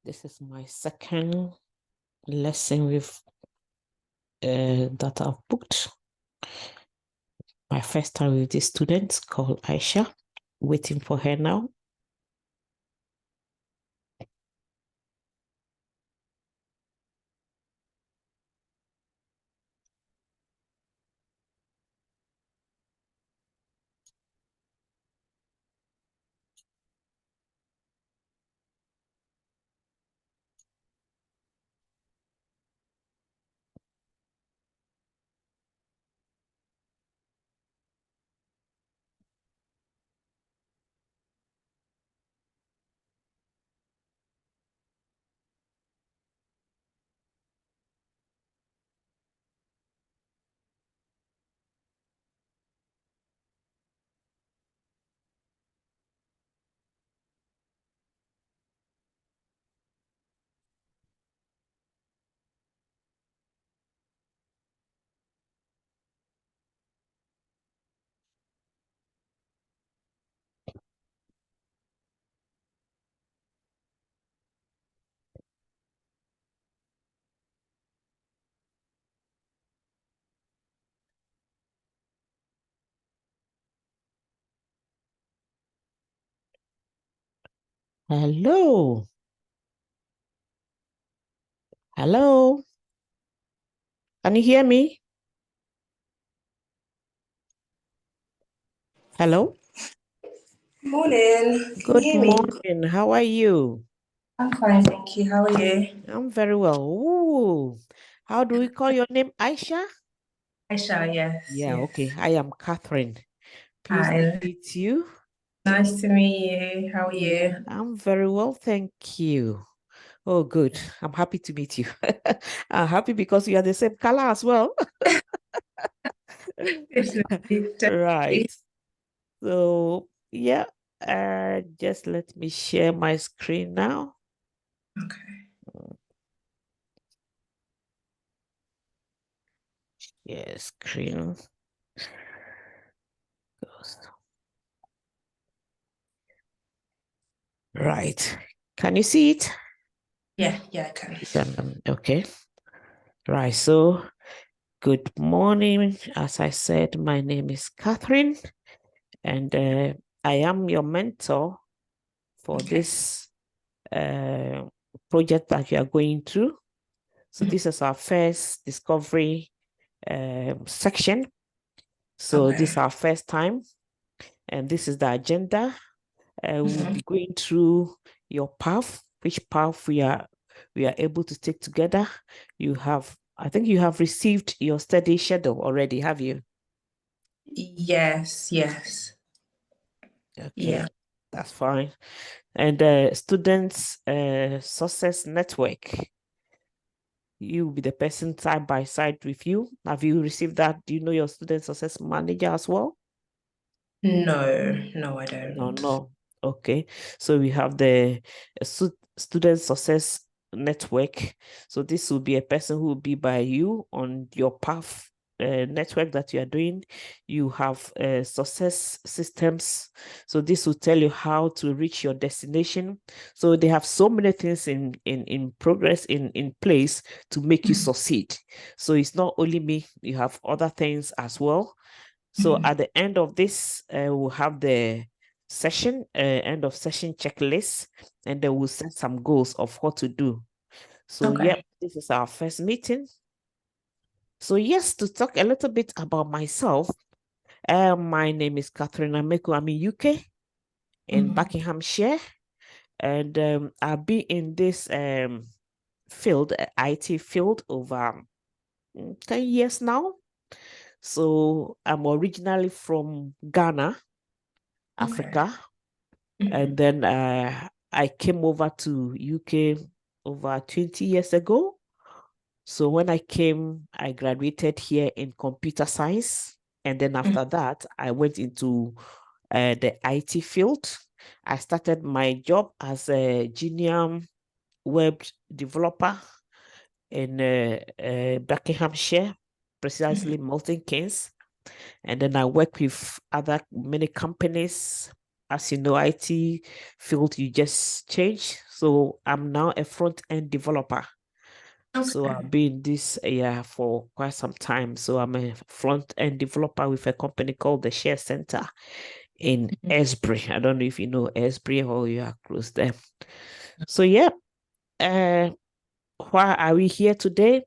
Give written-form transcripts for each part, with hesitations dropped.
This is my second lesson with that I've booked. My first time with this student called Aisha. Waiting for her now. Hello. Hello. Can you hear me? Hello. Morning. Can you Good hear me? morning. How are you? I'm fine, thank you. How are you? I'm very well. Ooh. How do we call your name? Aisha? Aisha, yes, Yeah, yes. okay. I am Catherine. Pleased to Hi. meet you. Nice to meet you. How are Yeah, you? I'm very well, thank you. Oh, good. I'm happy to meet you. I'm happy because we are the same color as well. Definitely, Right. definitely. So, yeah, just let me share my screen now. Okay. Yeah, screen. Right. Can you see it? Yeah, I can. Okay. Right. So, good morning. As I said, my name is Catherine, and I am your mentor for Okay. this project that you are going through. So this is our first discovery section. So this is Okay. our first time, and this is the agenda. We'll Mhm. be going through your path, which path we are able to take together. I think you have received your study schedule already, have you? Yes, yes. Okay, Yeah. that's fine. And students success network. You will be the person side by side with you. Have you received that? Do you know your student success manager as well? No, I No, don't. no. Okay. So we have the student success network. So this will be a person who will be by you on your path network that you are doing. You have success systems. So this will tell you how to reach your destination. So they have so many things in progress in place to make you succeed. So it's not only me, you have other things as well. So Mhm. at the end of this, we'll have the session, end of session checklist, and then we'll set some goals of what to do. So, yep, Okay. this is our first meeting. So, yes, to talk a little bit about myself, my name is Catherine Ameku. I'm in UK, in Mhm. Buckinghamshire, and I've been in this field, IT field, over 10 years now. So, I'm originally from Ghana, Okay. Africa. And Mhm. then I came over to UK over 20 years ago. So when I came, I graduated here in computer science. And then Mhm. after that, I went into the IT field. I started my job as a junior web developer in Buckinghamshire, precisely Mhm. Milton Keynes. And then I work with other many companies as you know, IT field, you just change. So I'm now a front-end developer. So Okay. I've been this for quite some time. So I'm a front-end developer with a company called the Share Center in Esbury. I don't know if you know Esbury or you are close there. So yeah, why are we here today?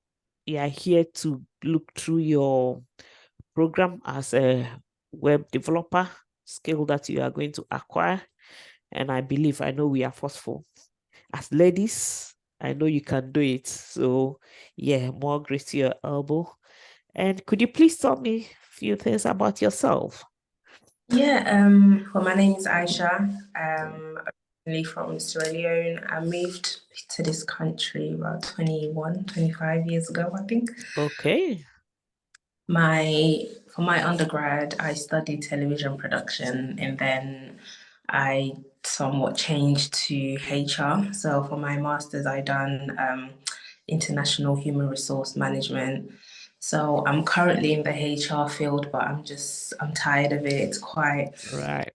We are here to look through your program as a web developer, skill that you are going to acquire. And I know we are forceful. As ladies, I know you can do it. So yeah, more grace to your elbow. And could you please tell me a few things about yourself? Yeah, well, my name is Aisha. Originally from Sierra Leone. I moved to this country about 25 years ago, I think. Okay. For my undergrad, I studied television production, and then I somewhat changed to HR. So for my master's, I done international human resource management. So I'm currently in the HR field, but I'm tired of it. It's quite Right.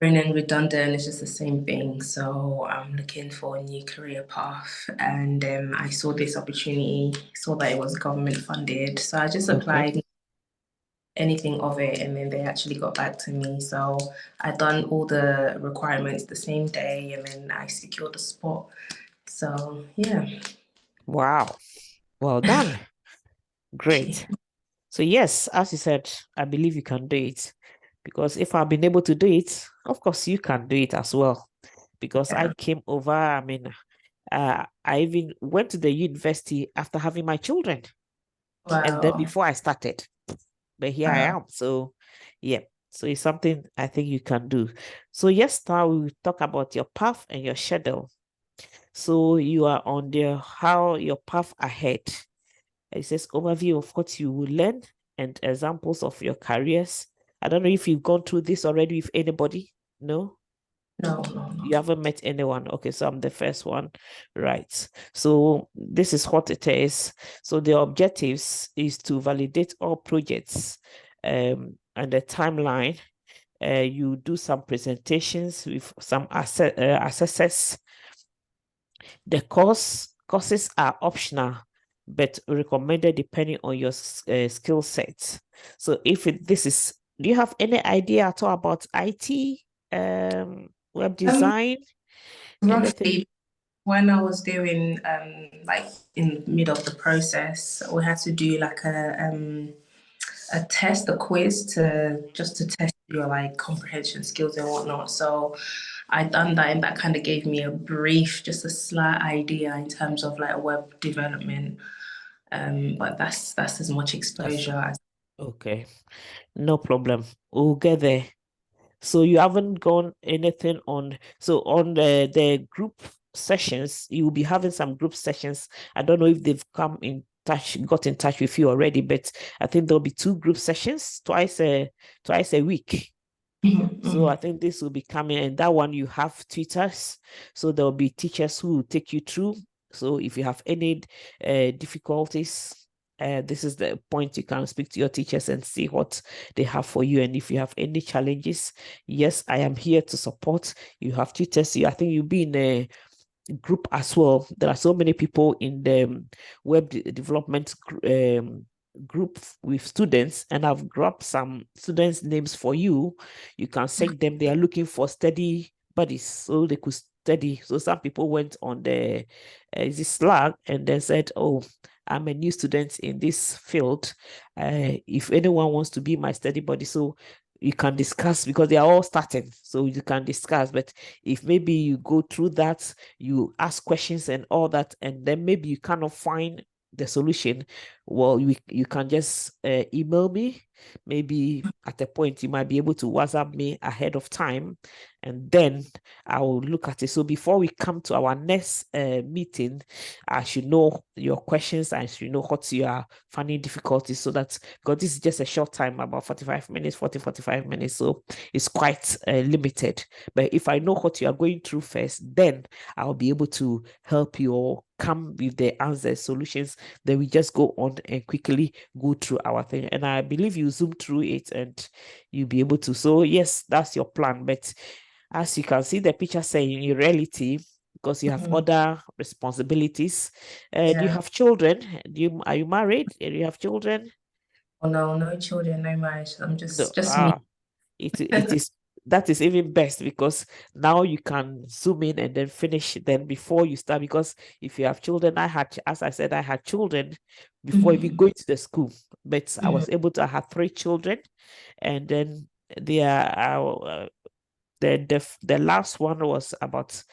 boring and redundant. It's just the same thing. So I'm looking for a new career path, and I saw this opportunity, saw that it was government funded, so I just Okay. applied anything of it, and then they actually got back to me. So I done all the requirements the same day, and then I secured a spot. So yeah. Wow. Well done. Great. So yes, as you said, I believe you can do it. Because if I've been able to do it, of course you can do it as well. Because I Yeah. came over, I even went to the university after having my children. And then Wow. before I started, but here I am. So yeah. So it's something I think you can do. So yes, now we will talk about your path and your schedule. So you are on how your path ahead. It says overview of what you will learn and examples of your careers. I don't know if you've gone through this already with anybody. No? No, no, no. You haven't met anyone. Okay, so I'm the first one. Right. So this is what it is. So the objectives is to validate all projects and the timeline. You do some presentations with some assessors. The courses are optional, but recommended depending on your skill set. So do you have any idea at all about IT, web Um, design, anything? Roughly when I was doing like in the middle of the process, we had to do like a test, a quiz to test your like comprehension skills and whatnot. So I done that, and that kind of gave me a brief, just a slight idea in terms of like web development. But that's as much That's exposure as. okay. No problem. We'll get there. So you haven't gone anything on the group sessions, you'll be having some group sessions. I don't know if they've got in touch with you already, but I think there'll be 2 group sessions twice a week. So I think this will be coming, and that one you have tutors. So there'll be teachers who will take you through. So if you have any difficulties, this is the point you can speak to your teachers and see what they have for you. And if you have any challenges, yes, I am here to support. You have tutors. I think you'll be in a group as well. There are so many people in the web development group with students, and I've grabbed some students' names for you. You can search them. They are looking for study buddies so they could study. So some people went on the Slack and they said, "Oh, I'm a new student in this field. If anyone wants to be my study buddy," so you can discuss because they are all starting. So you can discuss. But if maybe you go through that, you ask questions and all that, and then maybe you cannot find the solution, well, you can just email me. Maybe at a point you might be able to WhatsApp me ahead of time, and then I will look at it. So before we come to our next meeting, I should know your questions. I should know what you are finding difficulties, so that because this is just a short time, about 45 minutes, 45 minutes, so it's quite limited. But if I know what you are going through first, then I'll be able to help you or come with the answers, solutions. Then we just go on and quickly go through our thing. And I believe you zoom through it and you'll be able to. So yes, that's your plan. But As you can see, the picture saying in reality, because you have other responsibilities. Do you have children? Are you married? Do you have children? Oh no, no children, no marriage. I'm No. just me. It is that is even best, because now you can zoom in and then finish then before you start. Because if you have children, as I said, I had children before even going to the school, but I was able to have 3 children, and then they are the last one was about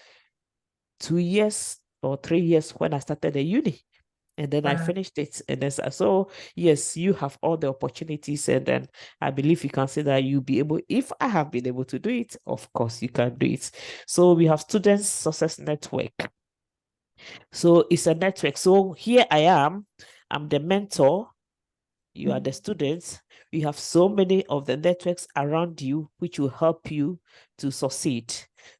2 years or 3 years when I started the uni. And then I finished it. And then so yes, you have all the opportunities. And then I believe you can say that you'll be able, if I have been able to do it, of course you can do it. So we have Student Success Network. So it's a network. So here I am, I'm the mentor, you are the students. We have so many of the networks around you which will help you to succeed.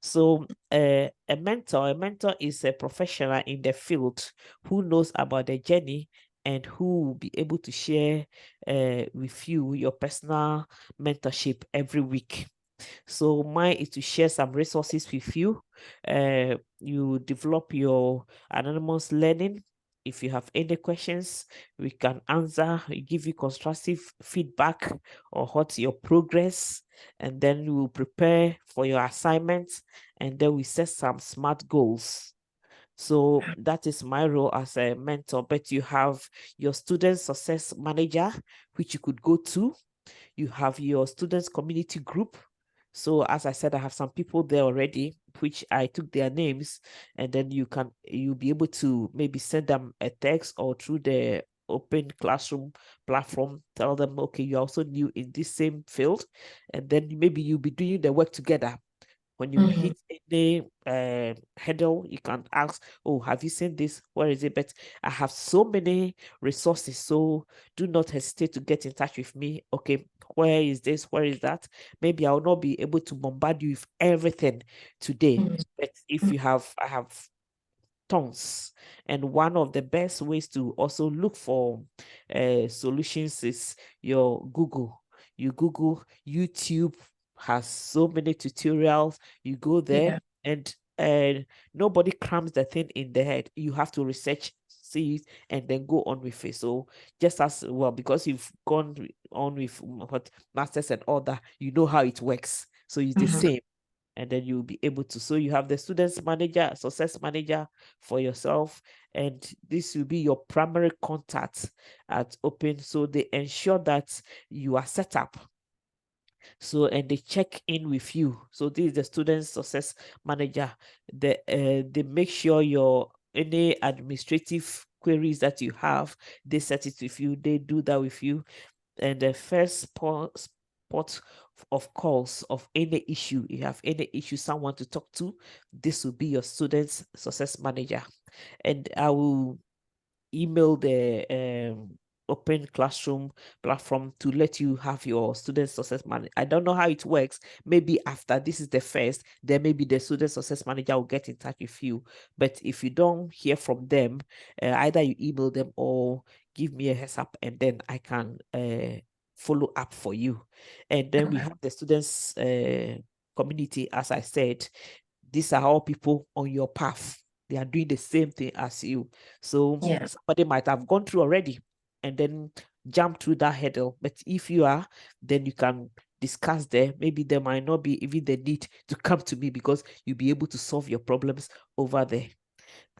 So a mentor is a professional in the field who knows about the journey and who will be able to share with you your personal mentorship every week. So mine is to share some resources with you. You develop your anonymous learning. If you have any questions, we can answer, give you constructive feedback on what's your progress, and then we will prepare for your assignments, and then we set some SMART goals. So that is my role as a mentor. But you have your student success manager, which you could go to. You have your students community group. So as I said, I have some people there already, which I took their names, and then you'll be able to maybe send them a text or through the Open Classroom platform, tell them, okay, you're also new in this same field, and then maybe you'll be doing the work together. When you hit any hurdle, you can ask, oh, have you seen this? Where is it? But I have so many resources, so do not hesitate to get in touch with me. Okay, where is this? Where is that? Maybe I will not be able to bombard you with everything today, but if you have, I have tons. And one of the best ways to also look for solutions is your Google. You Google, YouTube has so many tutorials. You go there, and nobody crams the thing in the head. You have to research, see it, and then go on with it. So just as well, because you've gone on with what masters and all that, you know how it works. So it's the same, and then you'll be able to. So you have the students manager, success manager for yourself, and this will be your primary contact at Open. So they ensure that you are set up. So, and they check in with you. So this is the student success manager. They make sure your any administrative queries that you have, they set it with you, they do that with you. And the first spot of calls of any issue, you have any issue, someone to talk to, this will be your students success manager. And I will email the Open Classroom platform to let you have your student success manager. I don't know how it works. Maybe after this is the first, then maybe the student success manager will get in touch with you. But if you don't hear from them, either you email them or give me a heads up, and then I can follow up for you. And then we have the students community. As I said, these are all people on your path. They are doing the same thing as you. So somebody might have gone through already and then jump through that hurdle. But if you are, then you can discuss there. Maybe there might not be even the need to come to me, because you'll be able to solve your problems over there.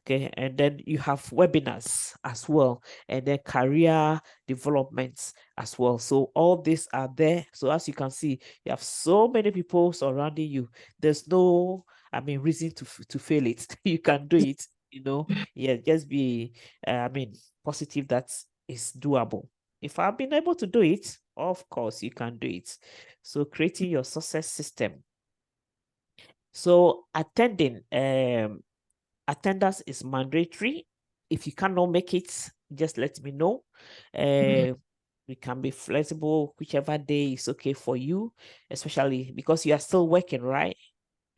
Okay, and then you have webinars as well, and then career developments as well. So all these are there. So as you can see, you have so many people surrounding you. There's no, reason to fail it. You can do it, yeah, just be positive that it's doable. If I've been able to do it, of course you can do it. So creating your success system. So attendance is mandatory. If you cannot make it, just let me know. We can be flexible, whichever day is okay for you, especially because you are still working, right?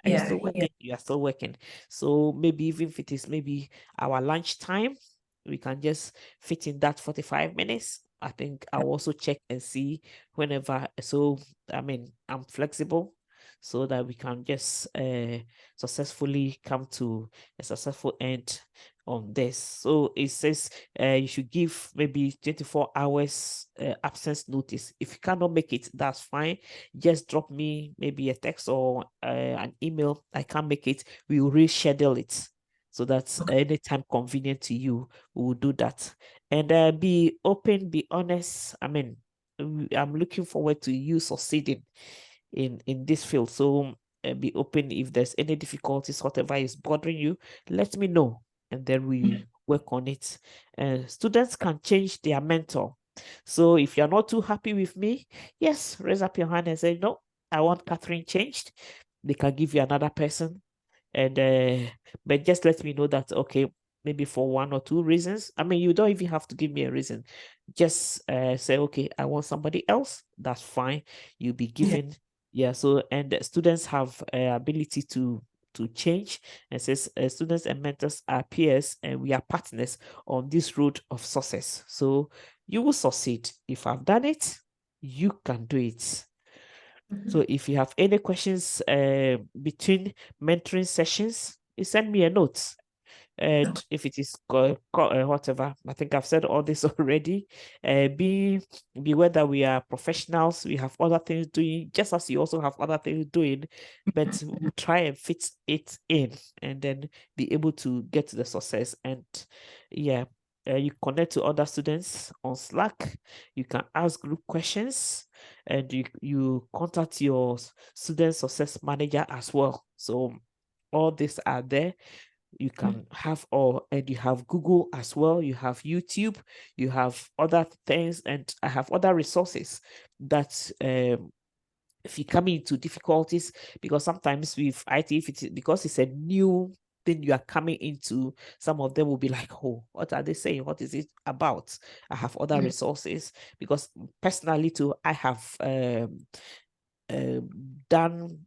Are you still working? You are still working. So maybe even if it is maybe our lunch time, we can just fit in that 45 minutes. I think I'll also check and see whenever. So, I'm flexible. so that we can just successfully come to a successful end on this. So it says you should give maybe 24 hours absence notice. If you cannot make it, that's fine. Just drop me maybe a text or an email. I can't make it. We will reschedule it. So that's anytime convenient to you, we will do that. And be open, be honest. I mean, I'm looking forward to you succeeding in this field. So be open. If there's any difficulties, whatever is bothering you, let me know, and then we work on it. Students can change their mentor. So if you're not too happy with me, yes, raise up your hand and say, no, I want Catherine changed. They can give you another person. And but just let me know that, okay, maybe for 1 or 2 reasons. I mean, you don't even have to give me a reason. Just say, okay, I want somebody else. That's fine. You'll be given. Yeah. So, and the students have ability to change, and says students and mentors are peers, and we are partners on this road of success. So you will succeed. If I've done it, you can do it. So if you have any questions between mentoring sessions, you send me a note. And if it is whatever, I think I've said all this already. Be aware that we are professionals. We have other things doing, just as you also have other things doing. But we'll try and fit it in, and then be able to get to the success. And yeah, you connect to other students on Slack. You can ask group questions, and you contact your student success manager as well. So all these are there. You can have all, and you have Google as well, you have YouTube, you have other things, and I have other resources that if you come into difficulties, because sometimes with IT, if it's because it's a new thing you are coming into, some of them will be like, oh, what are they saying? What is it about? I have other resources, because personally too, I have done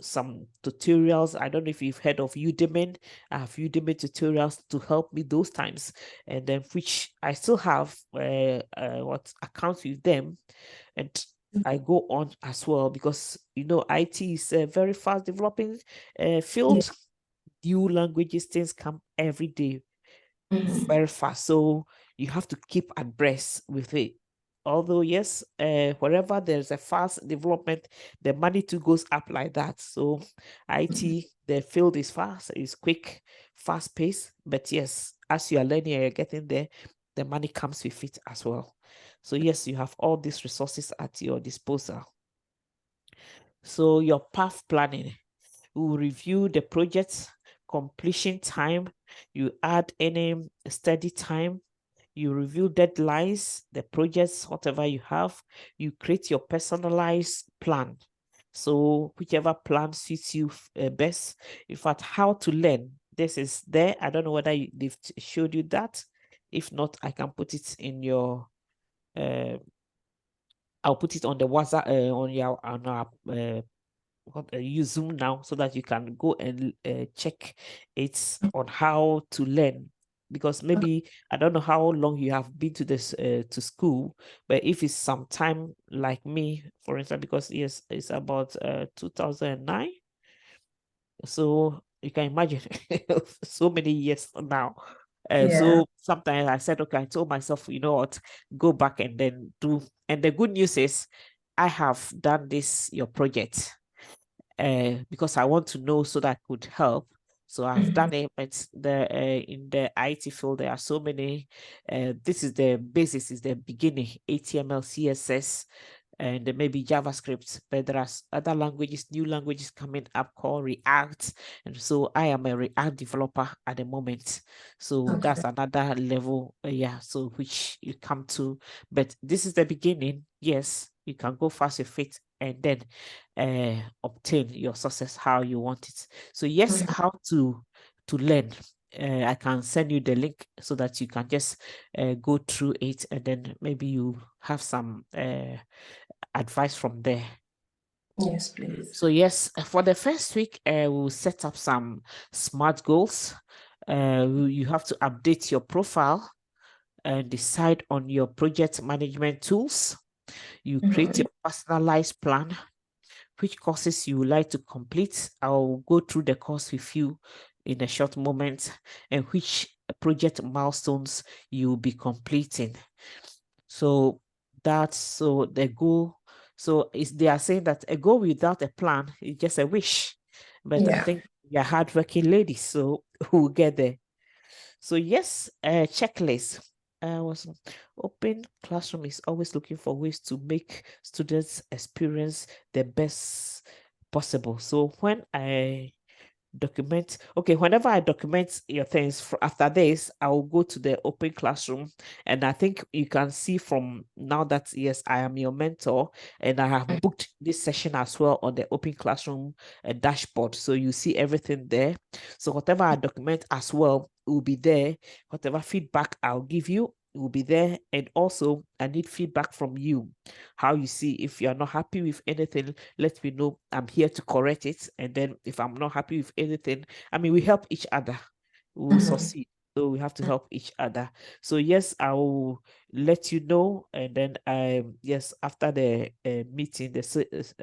some tutorials. I don't know if you've heard of Udemy. I have Udemy tutorials to help me those times, and then which I still have what accounts with them, and I go on as well, because IT is a very fast developing field. New languages, things come every day very fast, so you have to keep abreast with it. Although yes, wherever there's a fast development, the money too goes up like that. So IT, the field is fast, is quick, fast paced, but yes, as you are learning and you're getting there, the money comes with it as well. So yes, you have all these resources at your disposal. So your path planning, we will review the project completion time, you add any study time, you review deadlines, the projects, whatever you have, you create your personalized plan. So whichever plan suits you best. In fact, how to learn, this is there. I don't know whether they've showed you that. If not, I can put it in your, I'll put it on the WhatsApp, on our use Zoom now, so that you can go and check it on how to learn. Because maybe I don't know how long you have been to this to school, but if it's some time like me, for instance, because yes, it's about 2009, so you can imagine so many years now. So sometimes I said, okay, I told myself, you know what, go back and then do. And the good news is, I have done this your project because I want to know so that I could help. So I've done it, but in the IT field, there are so many. This is the basis, is the beginning, HTML, CSS, and then maybe JavaScript, but there are other languages, new languages coming up called React. And so I am a React developer at the moment. So that's another level, yeah, so which you come to. But this is the beginning. Yes, you can go fast with it and then obtain your success how you want it. So yes, how to learn. I can send you the link so that you can just go through it, and then maybe you have some advice from there. Yes, please. So yes, for the first week, we'll set up some SMART goals. You have to update your profile and decide on your project management tools. You create your personalized plan, which courses you would like to complete. I'll go through the course with you in a short moment, and which project milestones you'll be completing. So that's so the goal. So they are saying that a goal without a plan is just a wish. But I Yeah. think you're hardworking ladies, so we'll get there. So yes, checklist. Was Open Classroom is always looking for ways to make students experience the best possible. So when I document, okay, whenever I document your things after this, I will go to the Open Classroom, and I think you can see from now that yes, I am your mentor, and I have booked this session as well on the Open Classroom dashboard, so you see everything there. So whatever I document as well will be there. Whatever feedback I'll give you will be there, and also I need feedback from you. How you see, if you're not happy with anything, let me know. I'm here to correct it. And then if I'm not happy with anything, I mean, we help each other. We will succeed. So we have to help each other. So yes, I will let you know. And then yes, after the meeting, the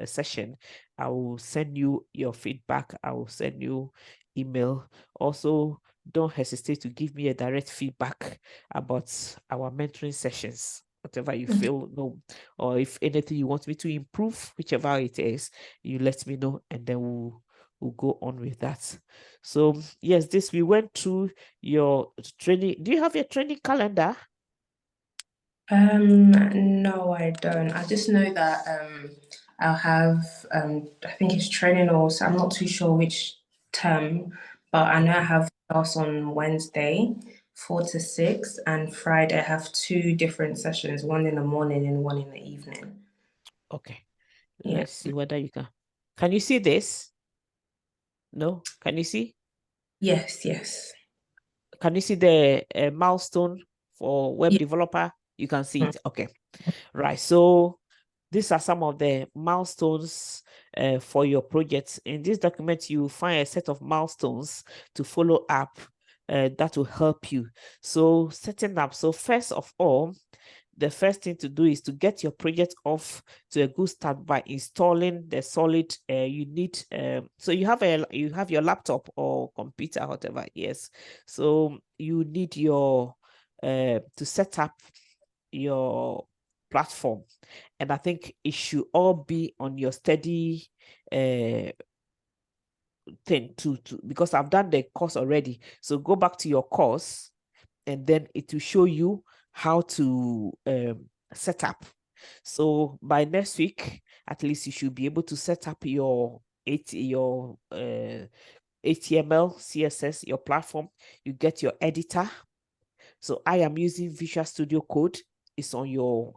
session, I will send you your feedback. I will send you email. Also, don't hesitate to give me a direct feedback about our mentoring sessions. Whatever you feel, no, or if anything you want me to improve, whichever it is, you let me know, and then we'll go on with that. So yes, this we went through your training. Do you have your training calendar? No, I don't. I just know that I'll have I think it's training, or so I'm not too sure which term, but I know I have class on Wednesday, 4 to 6, and Friday I have two different sessions, one in the morning and one in the evening. Okay, Yeah. let's see whether you can. Can you see this? No, can you see? Yes, yes. Can you see the milestone for web Yeah. developer? You can see it. Okay, right. So these are some of the milestones for your project. In this document, you find a set of milestones to follow up that will help you. So setting up. So first of all, the first thing to do is to get your project off to a good start by installing the solid you need. So you have your laptop or computer, whatever. Yes. So you need your to set up your platform, and I think it should all be on your steady thing to because I've done the course already. So go back to your course, and then it will show you how to set up. So by next week, at least you should be able to set up your HTML, CSS, your platform. You get your editor. So I am using Visual Studio Code. It's on your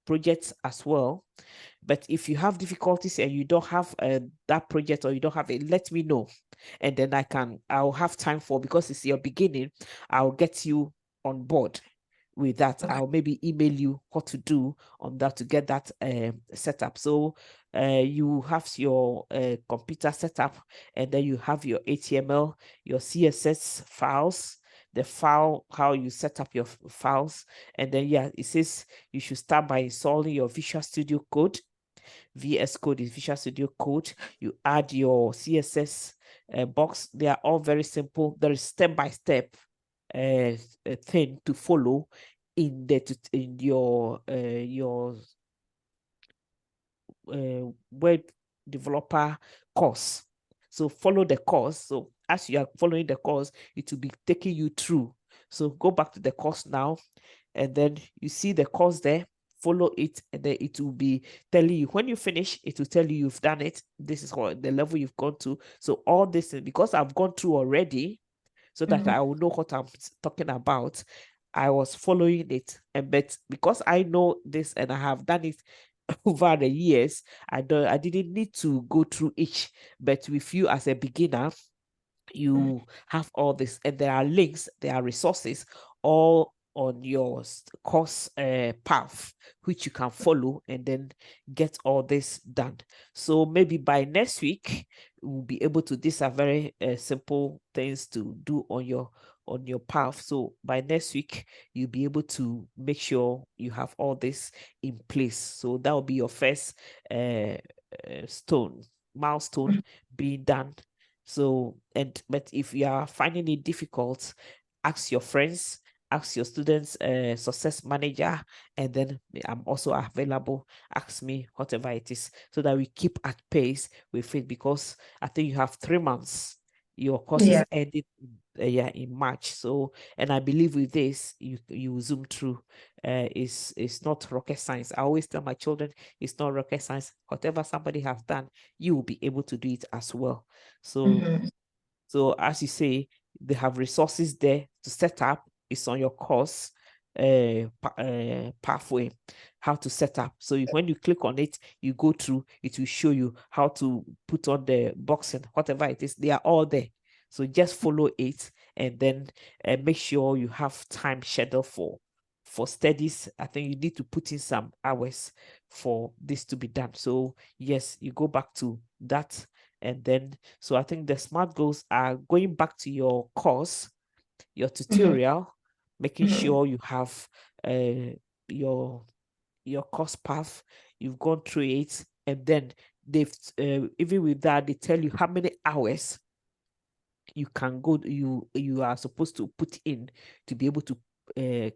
project as well. But if you have difficulties and you don't have that project, or you don't have it, let me know. And then I'll have time because it's your beginning, I'll get you on board with that. Okay. I'll maybe email you what to do on that to get that set up. So you have your computer set up, and then you have your HTML, your CSS files, the file, how you set up your files. And then, yeah, it says you should start by installing your Visual Studio Code. VS Code is Visual Studio Code. You add your CSS box. They are all very simple. There is step-by-step thing to follow in your web developer course. So follow the course. So as you are following the course, it will be taking you through. So go back to the course now, and then you see the course there, follow it, and then it will be telling you when you finish, it will tell you you've done it. This is what the level you've gone to. So all this, because I've gone through already, so that I will know what I'm talking about, I was following it. And but because I know this and I have done it over the years, I didn't need to go through each. But with you as a beginner, you have all this, and there are links, there are resources all on your course path, which you can follow and then get all this done. So maybe by next week, we'll be able to, these are very simple things to do on your path. So by next week, you'll be able to make sure you have all this in place. So that will be your first milestone being done. So, but if you are finding it difficult, ask your friends, ask your students, success manager, and then I'm also available. Ask me whatever it is, so that we keep at pace with it, because I think you have 3 months. Your course is ended in March. So, and I believe with this, you zoom through. It's not rocket science. I always tell my children, it's not rocket science. Whatever somebody has done, you will be able to do it as well. So, so as you say, they have resources there to set up. It's on your course pathway, how to set up. So when you click on it, you go through, it will show you how to put on the box and whatever it is. They are all there. So just follow it, and then make sure you have time scheduled for studies. I think you need to put in some hours for this to be done. So yes, you go back to that. And then, so I think the SMART goals are going back to your course, your tutorial, making sure you have your course path, you've gone through it, and then they've even with that, they tell you how many hours you can go, you are supposed to put in to be able to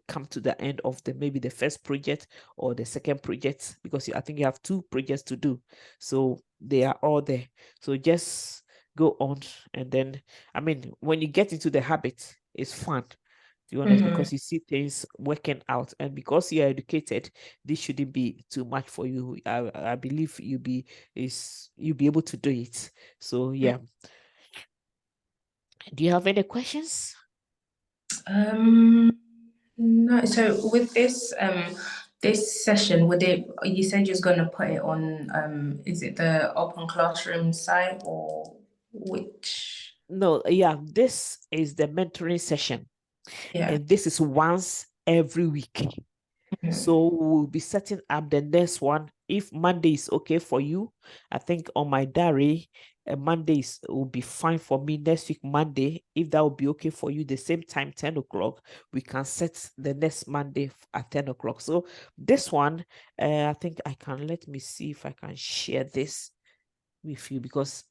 come to the end of maybe the first project or the second project, because I think you have 2 projects to do. So they are all there. So just go on, and then, I mean, when you get into the habit, it's fun, to be honest, because you see things working out, and because you are educated, this shouldn't be too much for you. I believe you'll be able to do it. So yeah. Do you have any questions? No. So with this session, you said you're going to put it on, is it the Open Classroom site or which? No, yeah, this is the mentoring session, Yeah. and this is once every week. So we'll be setting up the next one. If Monday is okay for you, I think on my diary, Mondays will be fine for me. Next week, Monday, if that will be okay for you, the same time, 10 o'clock, we can set the next Monday at 10 o'clock. So this one, I think I can, let me see if I can share this with you, because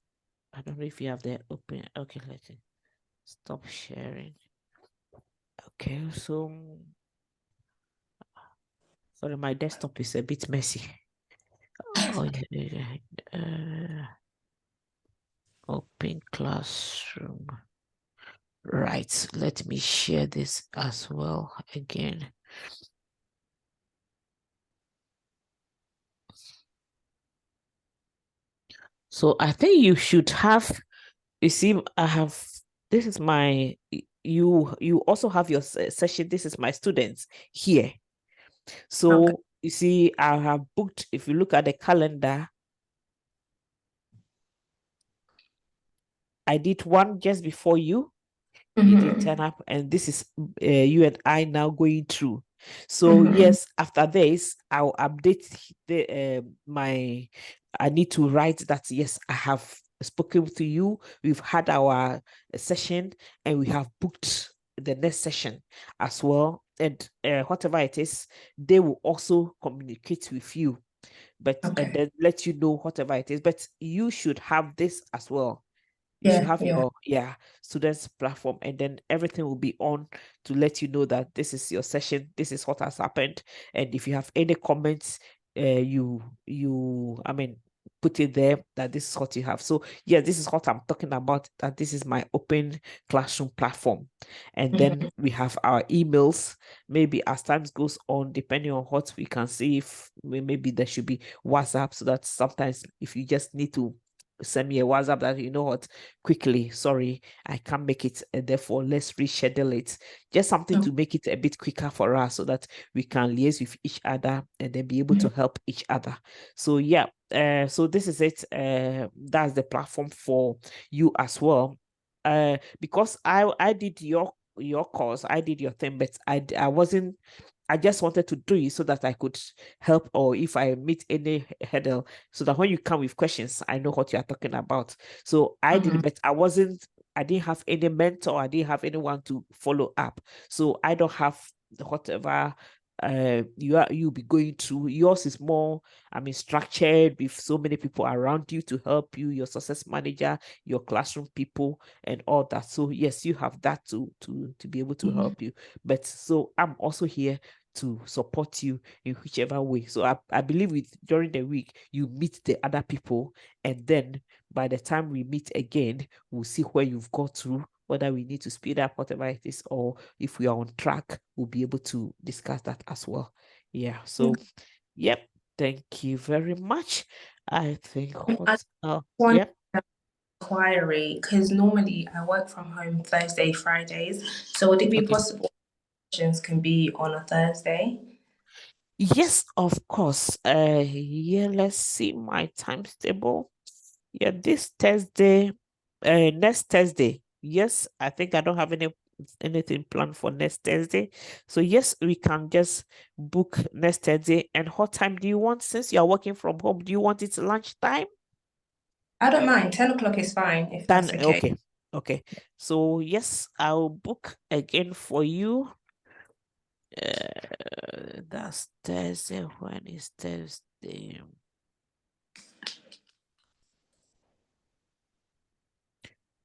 I don't know if you have the open. Okay, let's stop sharing. Okay, so sorry, my desktop is a bit messy. Oh, yeah. Open Classroom. Right, let me share this as well again. So I think you should have, you see, this is my, you also have your session. This is my students here. So Okay. you see, I have booked, if you look at the calendar, I did one just before you. You didn't turn up, and this is you and I now going through. So yes, after this, I'll update the I need to write that yes, I have spoken to you. We've had our session, and we have booked the next session as well. And whatever it is, they will also communicate with you, but and then let you know whatever it is. But you should have this as well. You should have your students platform, and then everything will be on to let you know that this is your session, this is what has happened. And if you have any comments, I mean, put it there that this is what you have. So yeah, this is what I'm talking about, that this is my open classroom platform. And then we have our emails. Maybe as time goes on, depending on what we can see, if maybe there should be WhatsApp, so that sometimes if you just need to send me a WhatsApp that, you know what, quickly, sorry, I can't make it, and therefore let's reschedule it. Just something to make it a bit quicker for us, so that we can liaise with each other and then be able to help each other. So yeah, so this is it. That's the platform for you as well. Because I did your course, I did your thing, but I just wanted to do it so that I could help, or if I meet any hurdle, so that when you come with questions, I know what you are talking about. So I did it, but I didn't have any mentor, I didn't have anyone to follow up. So I don't have whatever you'll be going through. Yours is more, I mean, structured with so many people around you to help you, your success manager, your classroom people, and all that. So yes, you have that to be able to help you. But so I'm also here to support you in whichever way. So I believe with during the week you meet the other people, and then by the time we meet again, we'll see where you've got through, whether we need to speed up, whatever it is, or if we are on track, we'll be able to discuss that as well. Yeah. So, yep. Thank you very much. I think I what, want yeah. inquiry because normally I work from home Thursday, Fridays. So would it be Okay. possible sessions can be on a Thursday? Yes, of course. Yeah, let's see my times table. Yeah, this Thursday, next Thursday. Yes, I think I don't have anything planned for next Thursday. So yes, we can just book next Thursday. And what time do you want? Since you're working from home, do you want it lunchtime? I don't mind. 10 o'clock is fine if Then that's okay. okay. Okay. So yes, I'll book again for you. That's Thursday. When is Thursday?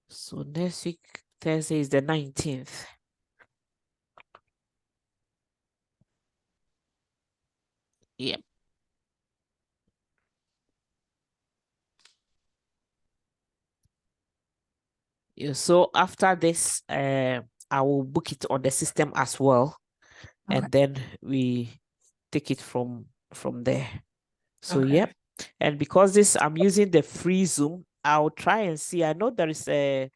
So next week, Thursday is the 19th. Yep. Yeah, so after this, I will book it on the system as well, Okay. and then we take it from there. So Okay. yep. And because this I'm using the free Zoom, I'll try and see. I know there is a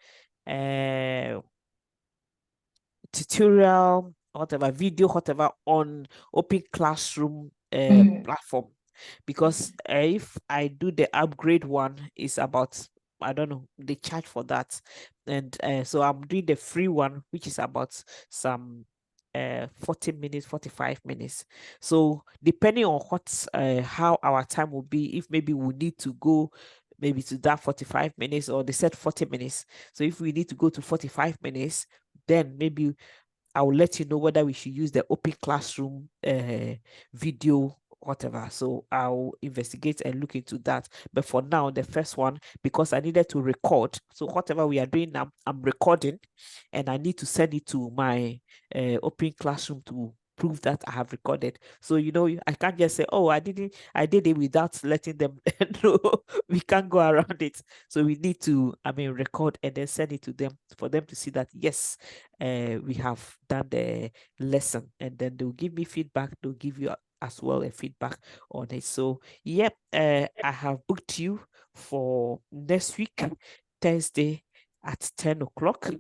tutorial, whatever, video, whatever, on Open Classroom Mhm. platform. Because if I do the upgrade one, it's about, I don't know, they charge for that. And so I'm doing the free one, which is about some 40 minutes, 45 minutes. So depending on what how our time will be, if maybe we need to go maybe to that 45 minutes, or they said 40 minutes. So if we need to go to 45 minutes, then maybe I will let you know whether we should use the Open Classroom video, whatever. So I'll investigate and look into that. But for now, the first one, because I needed to record. So whatever we are doing now, I'm recording, and I need to send it to my Open Classroom to prove that I have recorded. So I can't just say, oh, I did it without letting them know. We can't go around it. So we need to, I mean, record and then send it to them for them to see that yes, we have done the lesson, and then they'll give me feedback. They'll give you as well a feedback on it. So yep, I have booked you for next week, Thursday at 10 o'clock.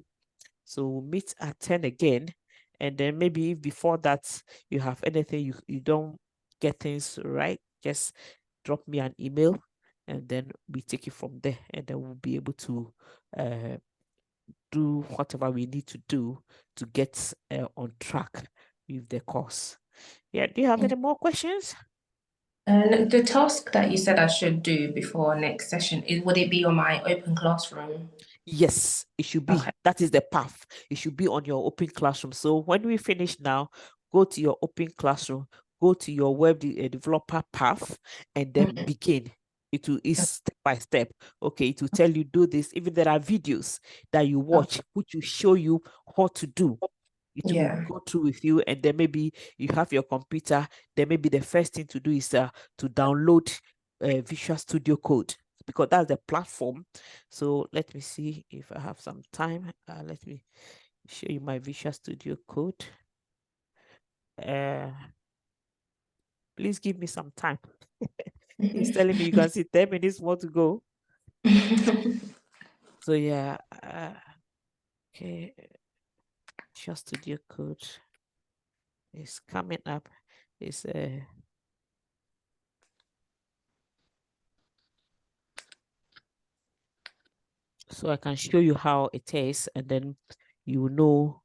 So we'll meet at 10 again. And then maybe if before that you have anything, you don't get things right, just drop me an email, and then we take it from there, and then we'll be able to do whatever we need to do to get on track with the course. Yeah, do you have any more questions? And the task that you said I should do before next session, would it be on my open classroom? Yes, it should Okay. be. That is the path. It should be on your Open Classroom. So when we finish now, go to your Open Classroom, go to your developer path, and then Mhm. begin. Is step by step. Okay, it will tell you do this. Even there are videos that you watch which will show you how to do. It will Yeah. go through with you, and then maybe you have your computer. Then maybe the first thing to do is to download Visual Studio Code, because that's the platform. So let me see if I have some time. Let me show you my Visual Studio Code. Uh, please give me some time. He's telling me you can see 10 minutes more to go. So yeah, okay, Visual Studio Code is coming up. It's so I can show you how it is, and then you know.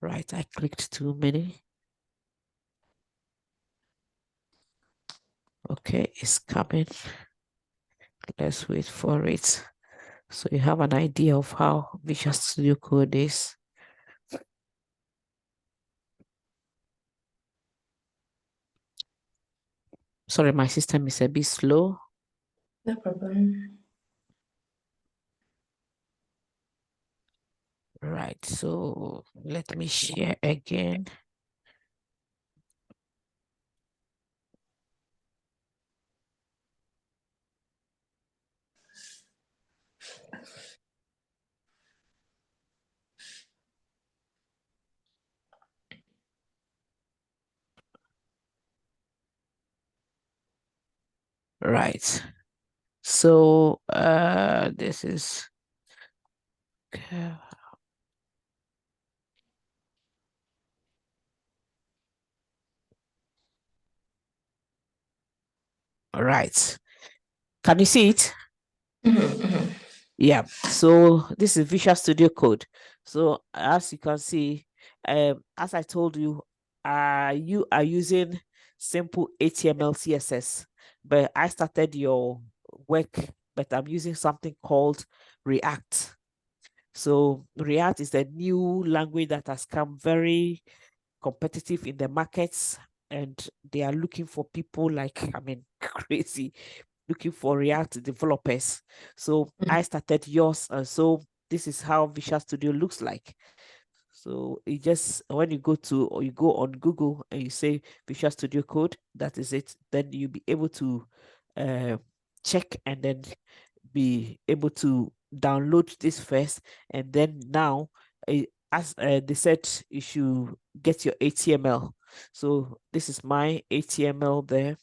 Right, I clicked too many. Okay, it's coming. Let's wait for it. So you have an idea of how Visual Studio Code is. Sorry, my system is a bit slow. No problem. Right, so let me share again. Right. So this is all right. Can you see it? Yeah. So this is Visual Studio Code. So as you can see, as I told you, you are using simple HTML CSS, but I started your work, but I'm using something called React. So React is the new language that has come very competitive in the markets, and they are looking for people like, I mean, crazy, looking for React developers. So I started yours, and so this is how Visual Studio looks like. So you just, when you go to, or you go on Google and you say Visual Studio Code, that is it. Then you'll be able to check and then be able to download this first, and then now as they said, you should get your HTML. So this is my HTML there.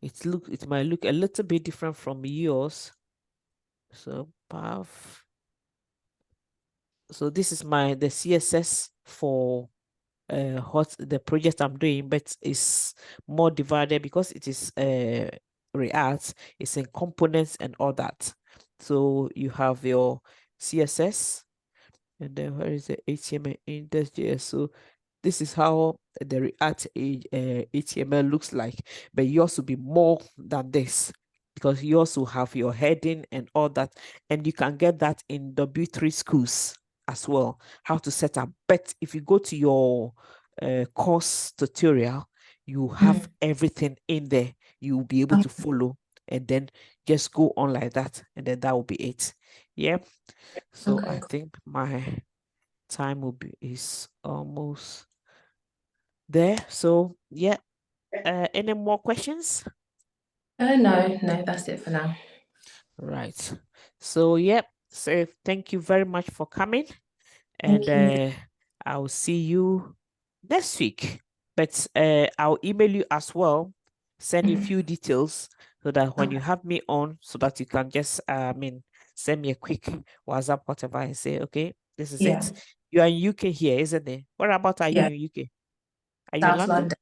It might look a little bit different from yours. So path. So this is the CSS for what the project I'm doing, but it's more divided because it is React, it's in components and all that. So you have your CSS, and then where is the HTML index.js? So this is how the React HTML looks like, but yours will be more than this because you also have your heading and all that, and you can get that in W3 schools as well, how to set up. But if you go to your course tutorial, you have everything in there. You will be able to follow and then just go on like that, and then that will be it. Yeah. So Okay. I think my time is almost there. So yeah, any more questions? No, that's it for now. Right. So yeah, so thank you very much for coming, and Thank you. I'll see you next week. But I'll email you as well, send you a few details so that when you Okay. have me on, so that you can just send me a quick WhatsApp, whatever, and say, okay, this is Yeah. it. You are in UK here, isn't it? Where about are you Yeah. in UK? Are you in South London? London.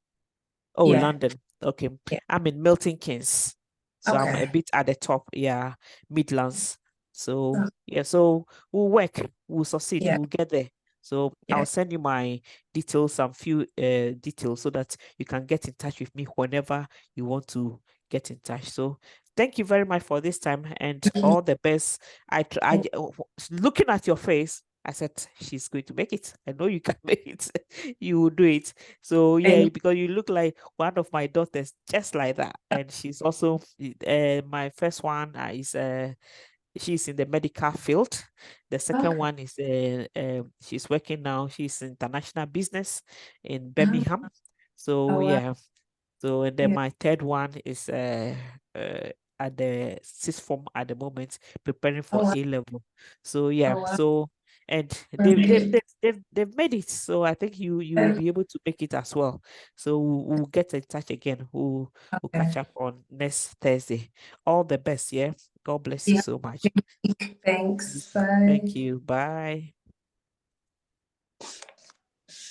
Oh, Yeah. London. Okay. Yeah. I'm in Milton Keynes. So I'm a Okay. bit at the top, yeah, Midlands. So Oh, yeah, so we'll work, we'll succeed, yeah. we'll get there. So Yeah. I'll send you my details, some few details so that you can get in touch with me whenever you want to get in touch. So thank you very much for this time and all the best. Looking at your face, I said she's going to make it. I know you can make it. You will do it. So yeah, Thank because you look like one of my daughters, just like that. And she's also my first one is she's in the medical field. The second Okay. one is she's working now. She's in international business in Oh, Birmingham. So oh, wow. yeah. So and then Yeah. my third one is at the sixth form at the moment, preparing Oh, for wow. A level. So yeah, Oh, wow. so and Brilliant. they've made it. So I think you will be able to make it as well. So we'll get in touch again. We'll catch Okay. up on next Thursday. All the best, yeah. God bless you Yeah. so much. Thanks. Thank Bye. you. Bye.